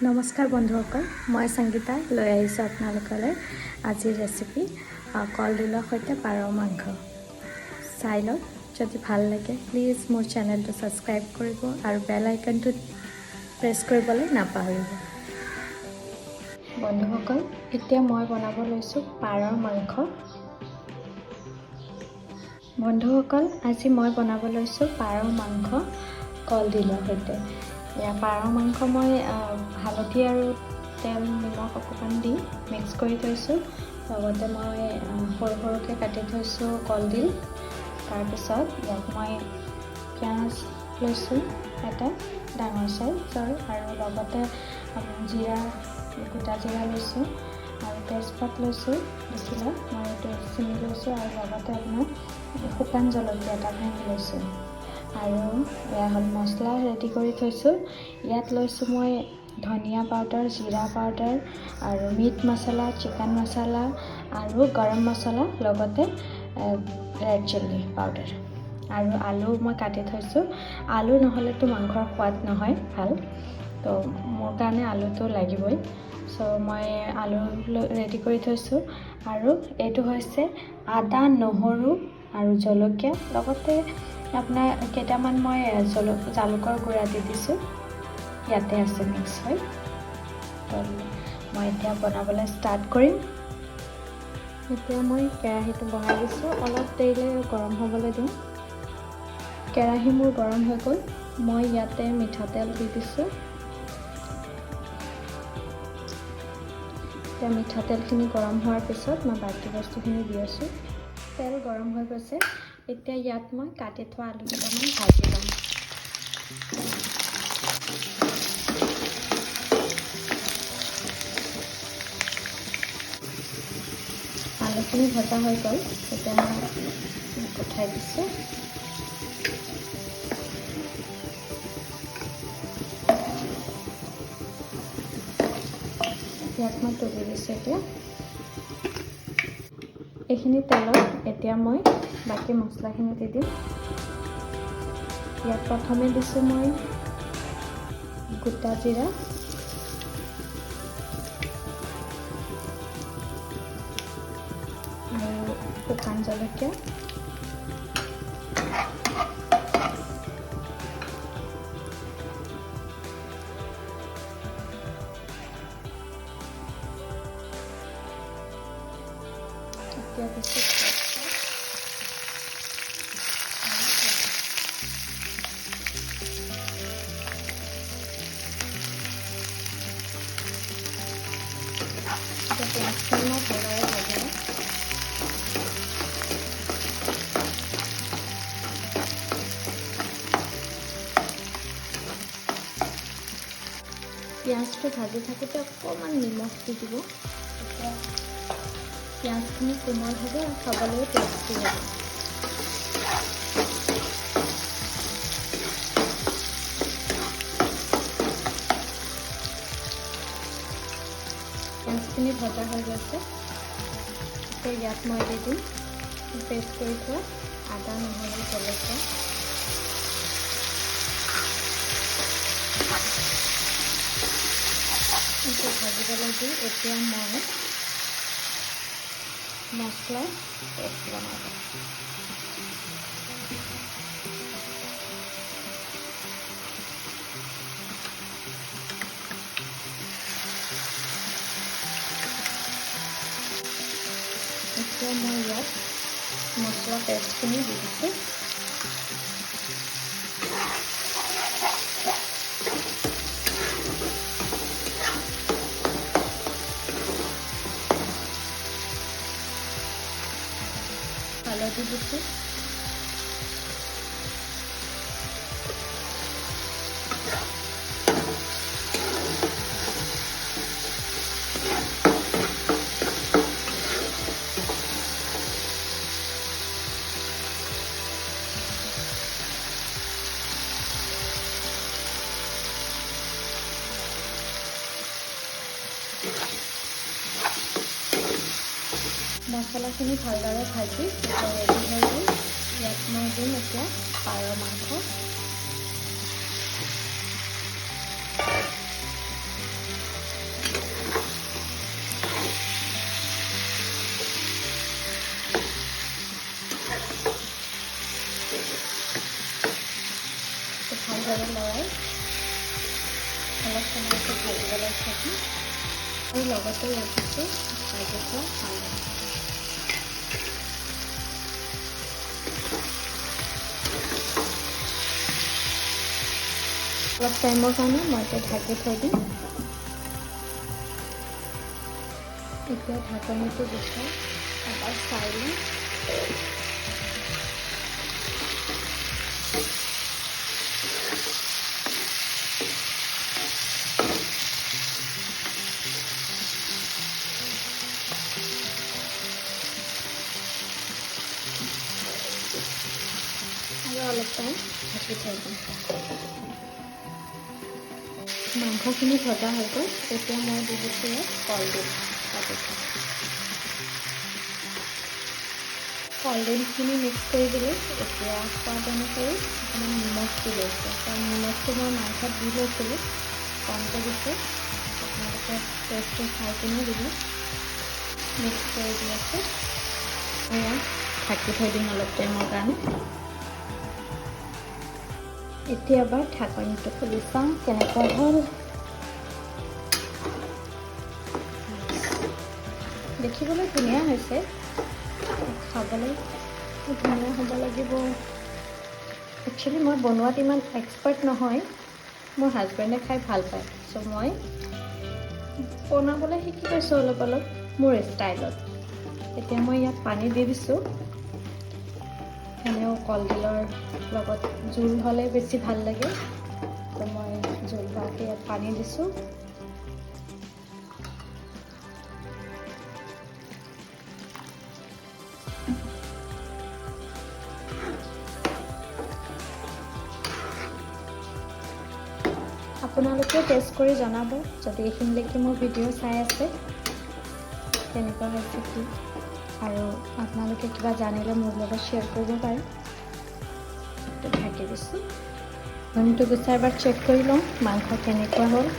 নমস্কাৰ বন্ধুসকল, মই সংগীতা লৈ আহিছোঁ আপোনালোকলৈ আজিৰ ৰেচিপি কলডিলৰ সৈতে পাৰৰ মাংস। চাই লওক, যদি ভাল লাগে প্লিজ মোৰ চেনেলটো ছাবস্ক্ৰাইব কৰিব আৰু বেল আইকনটো প্ৰেছ কৰিবলৈ নাপাহৰিব। বন্ধুসকল, এতিয়া মই বনাব লৈছোঁ পাৰৰ মাংস। বন্ধুসকল, আজি মই বনাব লৈছোঁ পাৰৰ মাংস কলডিলৰ সৈতে। পাৰ মাংস মই হালধি আৰু তেল নিমখ অকণমান দি মিক্স কৰি থৈছোঁ। লগতে মই সৰু সৰুকৈ কাটি থৈছোঁ কলডিল। তাৰপিছত ইয়াত মই পিঁয়াজ লৈছোঁ এটা ডাঙৰ চাইজৰ, আৰু লগতে গোটা জিৰা লৈছোঁ আৰু তেজপাত লৈছোঁ বেছিভাগ, মই এইটো চিঙি লৈছোঁ, আৰু লগতে আপোনাৰ শুকান জলকীয়া এটা ভাঙি লৈছোঁ। আৰু এয়া হ'ল মছলা ৰেডি কৰি থৈছোঁ। ইয়াত লৈছোঁ মই ধনিয়া পাউডাৰ, জিৰা পাউডাৰ আৰু মিট মছলা, চিকেন মছলা আৰু গৰম মছলা, লগতে ৰেড চিলি পাউডাৰ আৰু আলু মই কাটি থৈছোঁ। আলু নহ'লেতো মাংসৰ সোৱাদ নহয় ভাল, তো মোৰ কাৰণে আলুটো লাগিবই। চ' মই আলু ৰেডি কৰি থৈছোঁ। আৰু এইটো হৈছে আদা, নহৰু আৰু জলকীয়া, লগতে আপোনাৰ কেইটামান মই জালুকৰ গুড়া দি দিছোঁ, ইয়াতে আছে মিক্স হৈ। তো মই এতিয়া বনাবলৈ ষ্টাৰ্ট কৰিম। এতিয়া মই কেৰাহীটো বহাই দিছোঁ, অলপ দেৰিলৈ গৰম হ'বলৈ দিওঁ। কেৰাহী মোৰ গৰম হৈ গ'ল, মই ইয়াতে মিঠাতেল দি দিছোঁ। এতিয়া মিঠাতেলখিনি গৰম হোৱাৰ পিছত মই বাকী বস্তুখিনি দি আছোঁ। তেল গৰম হৈ গৈছে, এতিয়া ইয়াত মই কাটি থোৱা আলু কেইটামান ভাজি ল'ম। আলুখিনি ভজা হৈ গ'ল, এতিয়া মই উঠাই দিছোঁ। ইয়াত মই তুলি দিছোঁ। এতিয়া এইখিনি তেলত এতিয়া মই বাকী মছলাখিনি দি দিম। ইয়াত প্ৰথমে দিছোঁ মই গোটা জিৰা, আৰু শুকান জলকীয়া, এতিয়া দিছোঁ পিঁয়াজখিনি মই ভালদৰে ভাজি লওঁ। পিঁয়াজটো ভাজি থাকোঁতে অকণমান নিমখ দি দিব, তেতিয়া পিঁয়াজখিনি কোমল হ'ব আৰু খাবলৈও টেষ্টি হ'ব। পিঁয়াজখিনি ভজা হৈ গৈছে, এতিয়া ইয়াত মই দি দিম পেষ্ট কৰি থোৱা আদা, নহৰু, জলকীয়া। এতিয়া ভাজিবলৈ দি এতিয়া মই মছলা পেষ্ট বনাব। এতিয়া মই ইয়াত মছলা পেষ্টখিনি দি দিছোঁ। হালধি দিছোঁ, মছলাখিনি ভালদৰে ভাজি ৰেডি হৈ গ'ল। ইয়াত মই দিম এতিয়া পাৰ মাংস। ধুনীয়াকৈ ভাজিবলৈ থাকি আৰু লগতে ৰাখিছোঁ ভাজি থোৱা আলু। অলপ টাইমৰ কাৰণে মই এতিয়া ঢাকি থৈ দিম। এতিয়া ঢাকনিটো গুচাই এবাৰ চাই লওঁ। আৰু অলপ টাইম ঢাকি থৈ দিম। মাংসখিনি ভজা হৈ গ'ল, তেতিয়া মই দি দিছোঁ কলডিল কাটি থোৱা। কলডিলখিনি মিক্স কৰি দিলোঁ। এতিয়া সোৱাদ অনুসৰি অকণমান নিমখ দি লৈছোঁ, কাৰণ নিমখটো মই মাংসত দি লৈছিলোঁ, কমকৈ দিছোঁ। আপোনালোকে টেষ্টটো চাই কিনে দিব। মিক্স কৰি দি আছোঁ। এয়া ঢাকি থৈ দিম অলপ টাইমৰ কাৰণে। এতিয়া এবাৰ ঢাকনিটো খুলি চাওঁ কেনেকুৱা হ'ল। দেখিবলৈ ধুনীয়া হৈছে, খাবলৈ ধুনীয়া হ'ব লাগিব। একচুৱেলি মই বনোৱাত ইমান এক্সপাৰ্ট নহয়, মোৰ হাজবেণ্ডে খাই ভাল পায়, চ' মই বনাবলৈ শিকি গৈছোঁ অলপ অলপ মোৰ ষ্টাইলত। এতিয়া মই ইয়াত পানী দি দিছোঁ। এনেও কলডিলৰ লগত জোল হ'লে বেছি ভাল লাগে, ত' মই জোল হোৱাকৈ ইয়াত পানী দিছোঁ। আপোনালোকে টেষ্ট কৰি জনাব যদি এইখিনিলৈকে মোৰ ভিডিঅ' চাই আছে কেনেকুৱা হৈছে কি, আৰু আপোনালোকে কিবা জানিলে মোৰ লগত শ্বেয়াৰ কৰিব পাৰে। ঢাকি দিছোঁ। ঢাকনিটো গুচাই এবাৰ চেক কৰি লওঁ মাংস কেনেকুৱা হ'ল।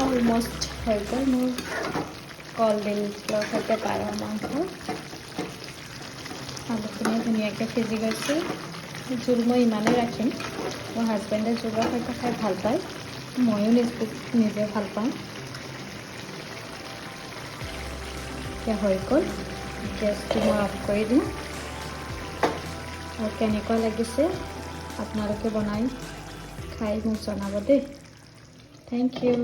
অলমষ্ট হৈ গ'ল মোৰ কলডিলৰ সৈতে পাৰ মাংস। আলুখিনি ধুনীয়াকৈ সিজি গৈছে। জোল মই ইমানেই ৰাখিম, মোৰ হাজবেণ্ডে জোলৰ সৈতে খাই ভাল পায়, ময়ো নিজে ভাল পাওঁ। এতিয়া হৈ গ'ল, গেছটো মই অফ কৰি দিওঁ। আৰু কেনেকুৱা লাগিছে আপোনালোকে বনাই খাই মোক জনাব দেই। Thank U.